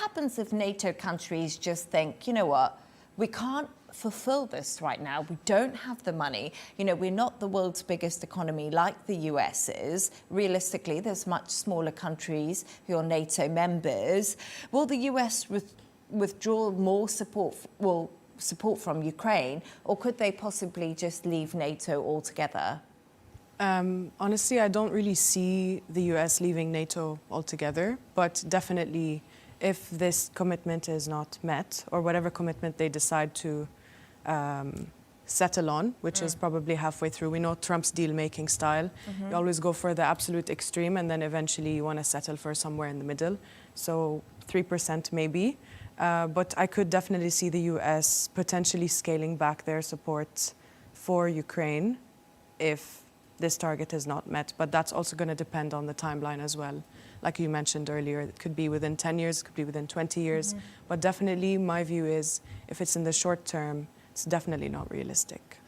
happens if NATO countries just think, you know what, we can't fulfill this right now. We don't have the money. You know, we're not the world's biggest economy like the US is. Realistically, there's much smaller countries who are NATO members. Will the US withdraw more support from Ukraine, or could they possibly just leave NATO altogether? Honestly, I don't really see the US leaving NATO altogether, but definitely if this commitment is not met, or whatever commitment they decide to settle on, which is probably halfway through. We know Trump's deal-making style. You always go for the absolute extreme, and then eventually you want to settle for somewhere in the middle. So 3% maybe. But I could definitely see the US potentially scaling back their support for Ukraine if this target is not met. But that's also going to depend on the timeline as well. Like you mentioned earlier, it could be within 10 years, it could be within 20 years. But definitely my view is if it's in the short term, it's definitely not realistic.